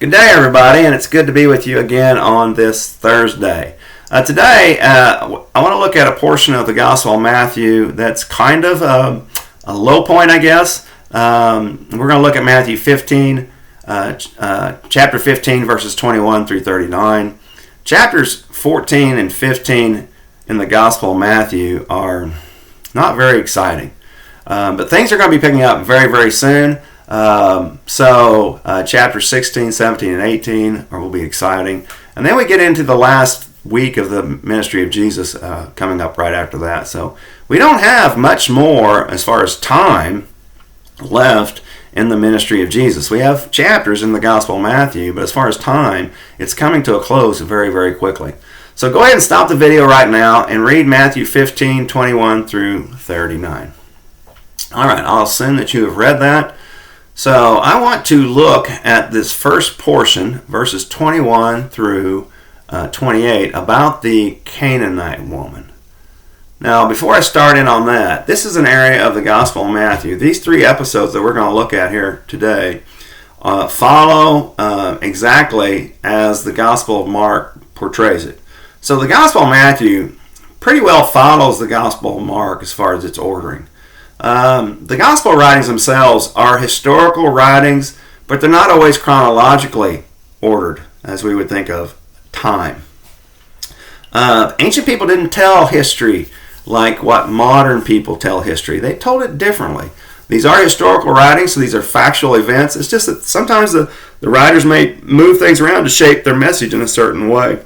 Good day, everybody, and it's good to be with you again on this Thursday. Today, I want to look at a portion of the Gospel of Matthew that's kind of a low point, I guess. We're going to look at Matthew 15, chapter 15, verses 21 through 39. Chapters 14 and 15 in the Gospel of Matthew are not very exciting, but things are going to be picking up very, very soon. Chapters 16, 17, and 18 will be exciting. And then we get into the last week of the ministry of Jesus coming up right after that. So we don't have much more as far as time left in the ministry of Jesus. We have chapters in the Gospel of Matthew, but as far as time, it's coming to a close very, very quickly. So go ahead and stop the video right now and read Matthew 15, 21 through 39. All right, I'll assume that you have read that. So I want to look at this first portion, verses 21 through 28, about the Canaanite woman. Now, before I start in on that, this is an area of the Gospel of Matthew. These three episodes that we're going to look at here today follow exactly as the Gospel of Mark portrays it. So the Gospel of Matthew pretty well follows the Gospel of Mark as far as its ordering. The Gospel writings themselves are historical writings, but they're not always chronologically ordered, as we would think of time. Ancient people didn't tell history like what modern people tell history. They told it differently. These are historical writings, so these are factual events. It's just that sometimes the writers may move things around to shape their message in a certain way.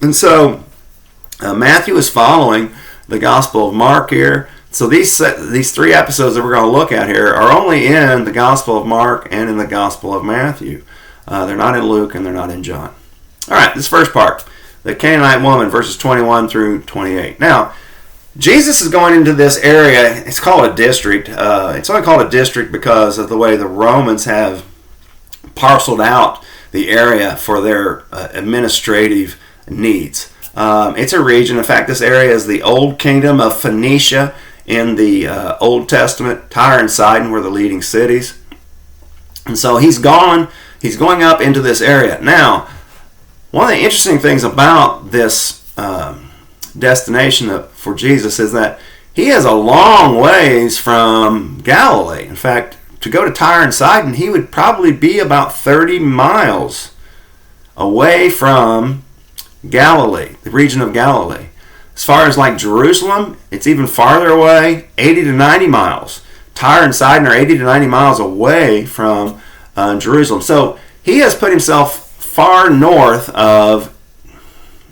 And so Matthew is following the Gospel of Mark here. So these three episodes that we're going to look at here are only in the Gospel of Mark and in the Gospel of Matthew. They're not in Luke and they're not in John. All right, this first part, the Canaanite woman, verses 21 through 28. Now, Jesus is going into this area. It's called a district. It's only called a district because of the way the Romans have parceled out the area for their administrative needs. It's a region. In fact, this area is the old kingdom of Phoenicia in the Old Testament. Tyre and Sidon were the leading cities. And so he's going up into this area. Now, one of the interesting things about this destination for Jesus is that he is a long ways from Galilee. In fact, to go to Tyre and Sidon, he would probably be about 30 miles away from Galilee, the region of Galilee. As far as like Jerusalem, it's even farther away, 80 to 90 miles. Tyre and Sidon are 80 to 90 miles away from Jerusalem. So he has put himself far north of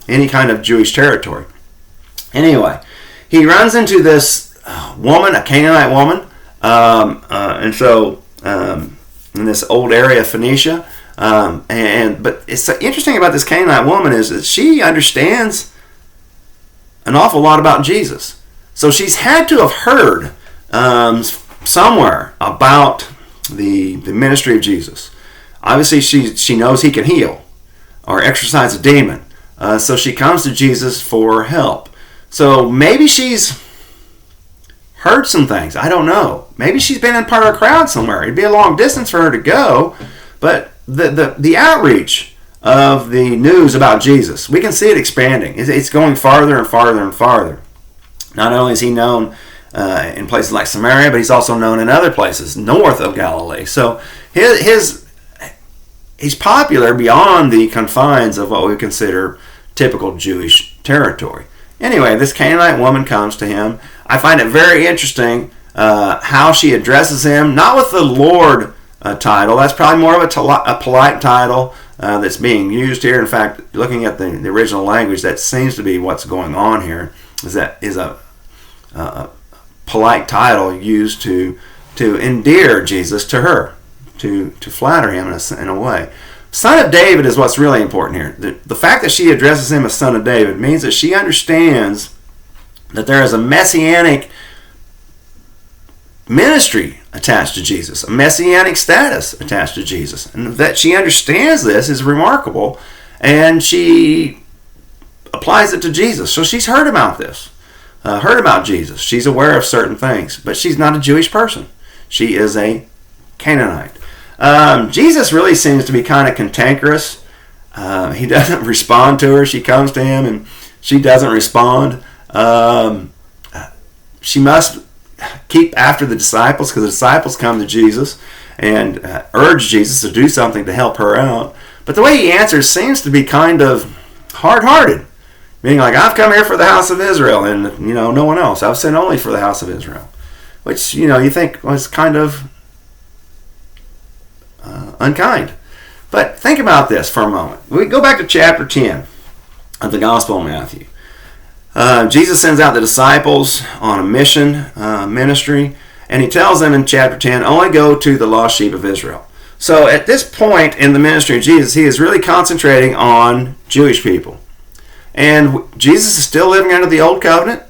any kind of Jewish territory. Anyway, he runs into this woman, a Canaanite woman, in this old area of Phoenicia. But it's interesting about this Canaanite woman is that she understands an awful lot about Jesus. So she's had to have heard somewhere about the ministry of Jesus. Obviously, she knows he can heal or exorcise a demon. So she comes to Jesus for help. So maybe she's heard some things. I don't know. Maybe she's been in part of a crowd somewhere. It'd be a long distance for her to go, but the outreach of the news about Jesus, we can see it expanding. It's going farther and farther and farther. Not only is he known in places like Samaria, but he's also known in other places north of Galilee. So he's popular beyond the confines of what we consider typical Jewish territory. Anyway, this Canaanite woman comes to him. I find it very interesting how she addresses him, not with the Lord title. That's probably more of a polite title that's being used here. In fact, looking at the original language, that seems to be what's going on here. Is a polite title used to endear Jesus to her, to flatter him in a way. Son of David is what's really important here. The fact that she addresses him as Son of David means that she understands that there is a messianic ministry attached to Jesus, a messianic status attached to Jesus. And that she understands this is remarkable, and she applies it to Jesus. So she's heard about this, heard about Jesus. She's aware of certain things, but she's not a Jewish person. She is a Canaanite. Jesus really seems to be kind of cantankerous. He doesn't respond to her. She comes to him and she doesn't respond. She must keep after the disciples because the disciples come to Jesus and urge Jesus to do something to help her out. But the way he answers seems to be kind of hard-hearted, meaning like, I've come here for the house of Israel and, no one else. I've sent only for the house of Israel, which, you think was kind of unkind. But think about this for a moment. We go back to chapter 10 of the Gospel of Matthew. Jesus sends out the disciples on a mission ministry, and he tells them in chapter 10, only go to the lost sheep of Israel. So at this point in the ministry of Jesus, he is really concentrating on Jewish people. And Jesus is still living under the old covenant.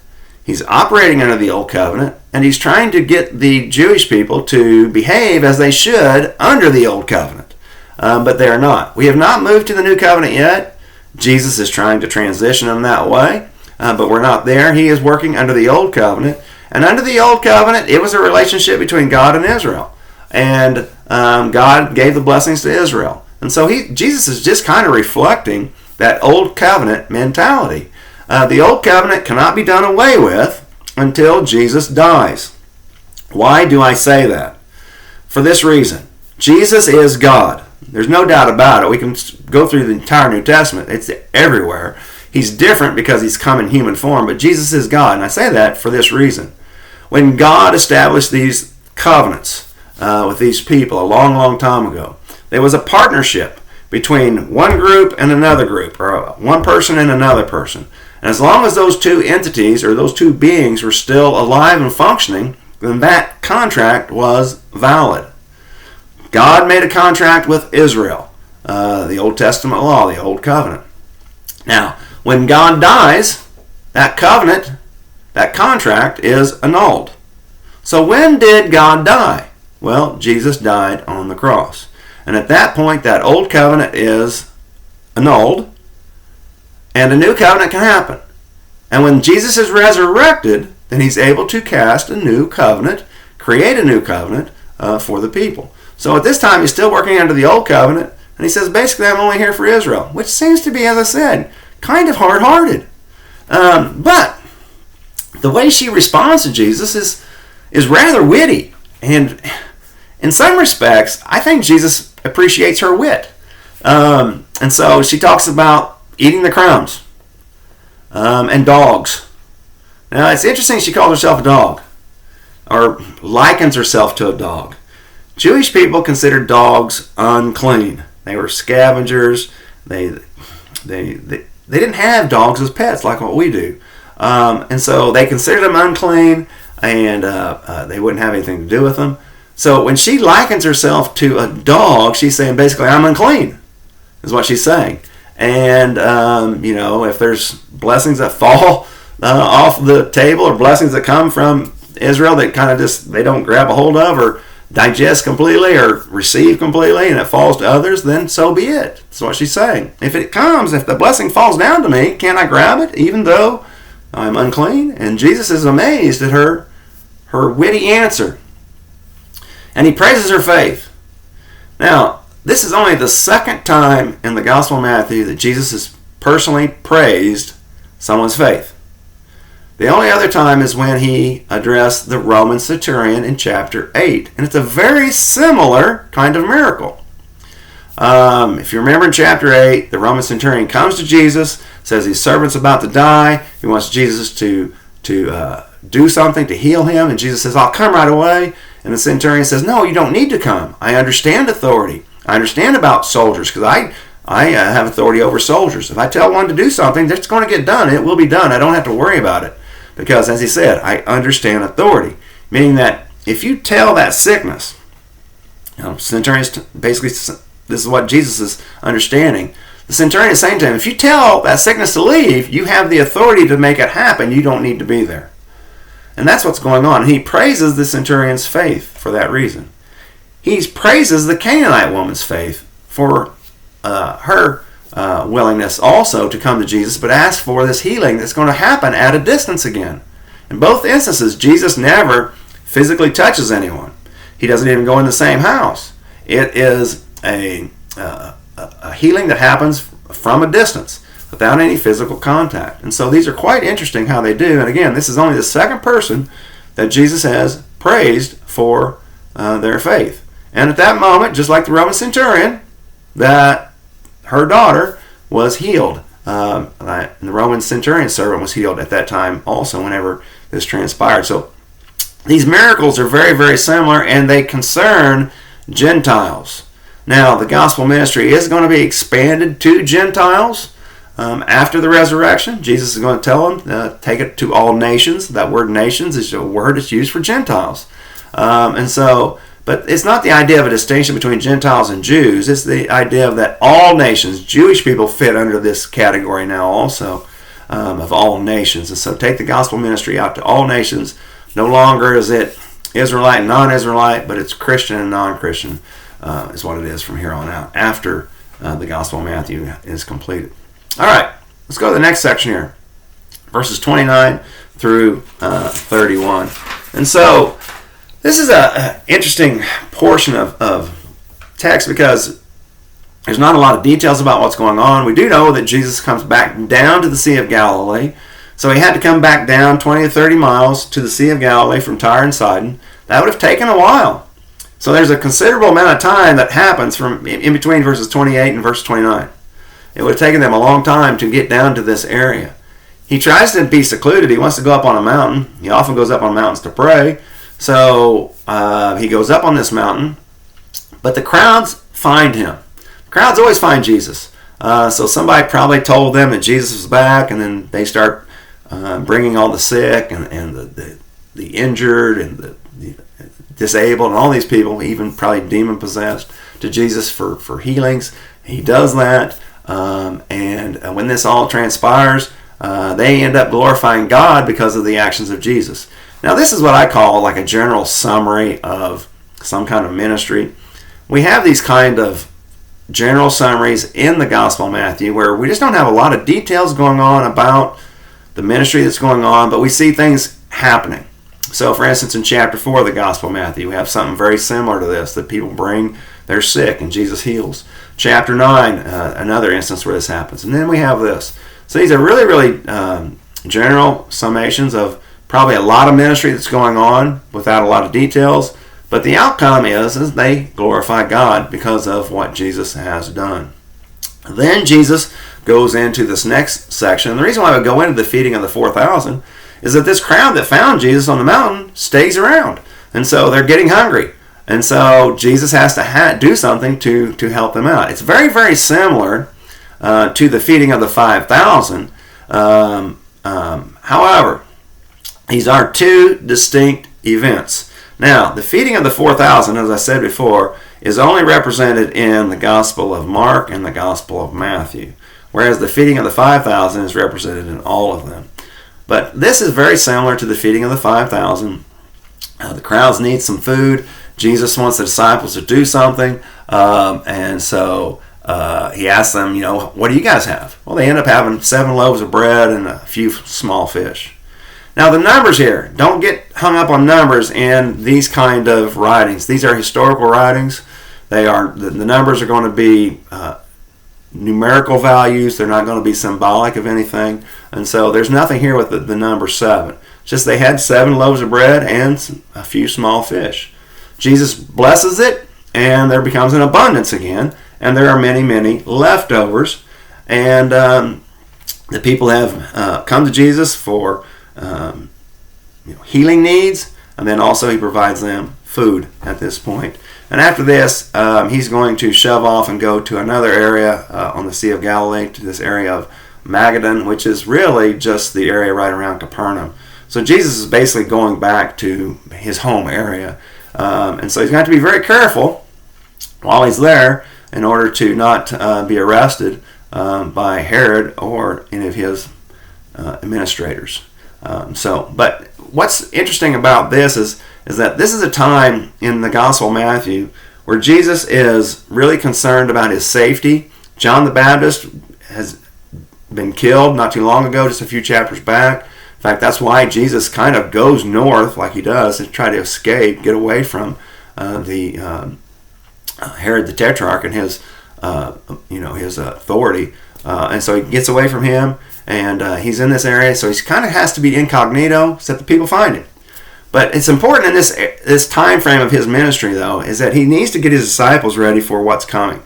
He's operating under the old covenant, and he's trying to get the Jewish people to behave as they should under the old covenant. But they are not. We have not moved to the new covenant yet. Jesus is trying to transition them that way. But we're not there. He is working under the old covenant. And under the old covenant, it was a relationship between God and Israel. And God gave the blessings to Israel. And so Jesus is just kind of reflecting that old covenant mentality. The old covenant cannot be done away with until Jesus dies. Why do I say that? For this reason. Jesus is God. There's no doubt about it. We can go through the entire New Testament. It's everywhere. He's different because he's come in human form, but Jesus is God. And I say that for this reason. When God established these covenants with these people a long, long time ago, there was a partnership between one group and another group, or one person and another person. And as long as those two entities or those two beings were still alive and functioning, then that contract was valid. God made a contract with Israel, the Old Testament law, the Old Covenant. Now, when God dies, that covenant, that contract is annulled. So when did God die? Well, Jesus died on the cross. And at that point, that old covenant is annulled, and a new covenant can happen. And when Jesus is resurrected, then he's able to cast a new covenant, create a new covenant for the people. So at this time, he's still working under the old covenant, and he says, basically, I'm only here for Israel, which seems to be, as I said, kind of hard-hearted. But the way she responds to Jesus is rather witty. And in some respects, I think Jesus appreciates her wit. And so she talks about eating the crumbs and dogs. Now, it's interesting she calls herself a dog, or likens herself to a dog. Jewish people considered dogs unclean. They were scavengers. They didn't have dogs as pets like what we do. And so they considered them unclean, and they wouldn't have anything to do with them. So when she likens herself to a dog, she's saying basically, I'm unclean, is what she's saying. And, if there's blessings that fall off the table or blessings that come from Israel that kind of just, they don't grab a hold of or digest completely or receive completely, and it falls to others, then so be it. That's what she's saying. If the blessing falls down to me, can't I grab it even though I'm unclean? And Jesus is amazed at her witty answer. And he praises her faith. Now, this is only the second time in the Gospel of Matthew that Jesus has personally praised someone's faith. The only other time is when he addressed the Roman centurion in chapter 8. And it's a very similar kind of miracle. If you remember in chapter 8, the Roman centurion comes to Jesus, says his servant's about to die. He wants Jesus to do something to heal him. And Jesus says, I'll come right away. And the centurion says, no, you don't need to come. I understand authority. I understand about soldiers because I have authority over soldiers. If I tell one to do something, it's going to get done. It will be done. I don't have to worry about it. Because, as he said, I understand authority. Meaning that if you tell that sickness, centurions basically, this is what Jesus is understanding. The centurion is saying to him, if you tell that sickness to leave, you have the authority to make it happen. You don't need to be there. And that's what's going on. He praises the centurion's faith for that reason. He praises the Canaanite woman's faith for her willingness also to come to Jesus, but ask for this healing that's going to happen at a distance again. In both instances, Jesus never physically touches anyone. He doesn't even go in the same house. It is a healing that happens from a distance without any physical contact. And so these are quite interesting how they do. And again, this is only the second person that Jesus has praised for their faith. And at that moment, just like the Roman centurion, that her daughter was healed. And the Roman centurion servant was healed at that time also whenever this transpired. So these miracles are very, very similar, and they concern Gentiles. Now, the gospel ministry is going to be expanded to Gentiles after the resurrection. Jesus is going to tell them, take it to all nations. That word nations is a word that's used for Gentiles. But it's not the idea of a distinction between Gentiles and Jews. It's the idea of that all nations, Jewish people fit under this category now also, of all nations. And so take the gospel ministry out to all nations. No longer is it Israelite and non-Israelite, but it's Christian and non-Christian is what it is from here on out, after the Gospel of Matthew is completed. All right, let's go to the next section here, verses 29 through 31. And so this is an interesting portion of text because there's not a lot of details about what's going on. We do know that Jesus comes back down to the Sea of Galilee. So he had to come back down 20 to 30 miles to the Sea of Galilee from Tyre and Sidon. That would have taken a while. So there's a considerable amount of time that happens from in between verses 28 and verse 29. It would have taken them a long time to get down to this area. He tries to be secluded. He wants to go up on a mountain. He often goes up on mountains to pray. So he goes up on this mountain. But the crowds find him. The crowds always find Jesus. So somebody probably told them that Jesus was back, and then they start bringing all the sick and the injured and the disabled and all these people, even probably demon-possessed, to Jesus for healings. He does that. And when this all transpires, they end up glorifying God because of the actions of Jesus. Now, this is what I call like a general summary of some kind of ministry. We have these kind of general summaries in the Gospel of Matthew where we just don't have a lot of details going on about the ministry that's going on, but we see things happening. So, for instance, in chapter 4 of the Gospel of Matthew, we have something very similar to this, that people bring their sick and Jesus heals. Chapter 9, another instance where this happens. And then we have this. So these are really, really general summations of probably a lot of ministry that's going on without a lot of details. But the outcome is they glorify God because of what Jesus has done. Then Jesus goes into this next section. And the reason why we go into the feeding of the 4,000 is that this crowd that found Jesus on the mountain stays around. And so they're getting hungry. And so Jesus has to do something to help them out. It's very, very similar to the feeding of the 5,000. However, these are two distinct events. Now, the feeding of the 4,000, as I said before, is only represented in the Gospel of Mark and the Gospel of Matthew, whereas the feeding of the 5,000 is represented in all of them. But this is very similar to the feeding of the 5,000. The crowds need some food. Jesus wants the disciples to do something, and so he asks them, what do you guys have? Well, they end up having 7 loaves of bread and a few small fish. Now, the numbers here, don't get hung up on numbers in these kind of writings. These are historical writings. The numbers are going to be numerical values. They're not going to be symbolic of anything. And so there's nothing here with the number 7. It's just they had 7 loaves of bread and a few small fish. Jesus blesses it, and there becomes an abundance again, and there are many, many leftovers. And the people have come to Jesus for healing needs, and then also he provides them food at this point. And after this, he's going to shove off and go to another area on the Sea of Galilee, to this area of Magadan, which is really just the area right around Capernaum. So Jesus is basically going back to his home area. And so he's going to have to be very careful while he's there in order to not be arrested by Herod or any of his administrators. But what's interesting about this is that this is a time in the Gospel of Matthew where Jesus is really concerned about his safety. John the Baptist has been killed not too long ago, just a few chapters back. In fact, that's why Jesus kind of goes north like he does to try to escape, get away from the Herod the Tetrarch and his his authority, and so he gets away from him, and he's in this area, so he kind of has to be incognito so that the people find him. But it's important in this time frame of his ministry, though, is that he needs to get his disciples ready for what's coming,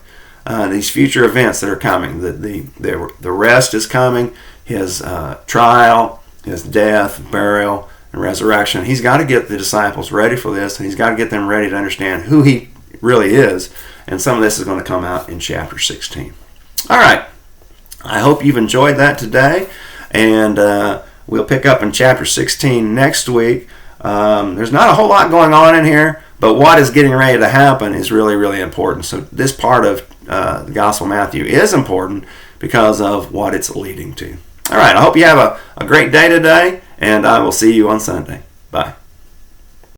these future events that are coming. The rest is coming, his trial, his death, burial, and resurrection. He's got to get the disciples ready for this, and he's got to get them ready to understand who he really is. And some of this is going to come out in chapter 16. All right. I hope you've enjoyed that today, and we'll pick up in chapter 16 next week. There's not a whole lot going on in here, but what is getting ready to happen is really, really important. So this part of the Gospel of Matthew is important because of what it's leading to. All right, I hope you have a great day today, and I will see you on Sunday. Bye.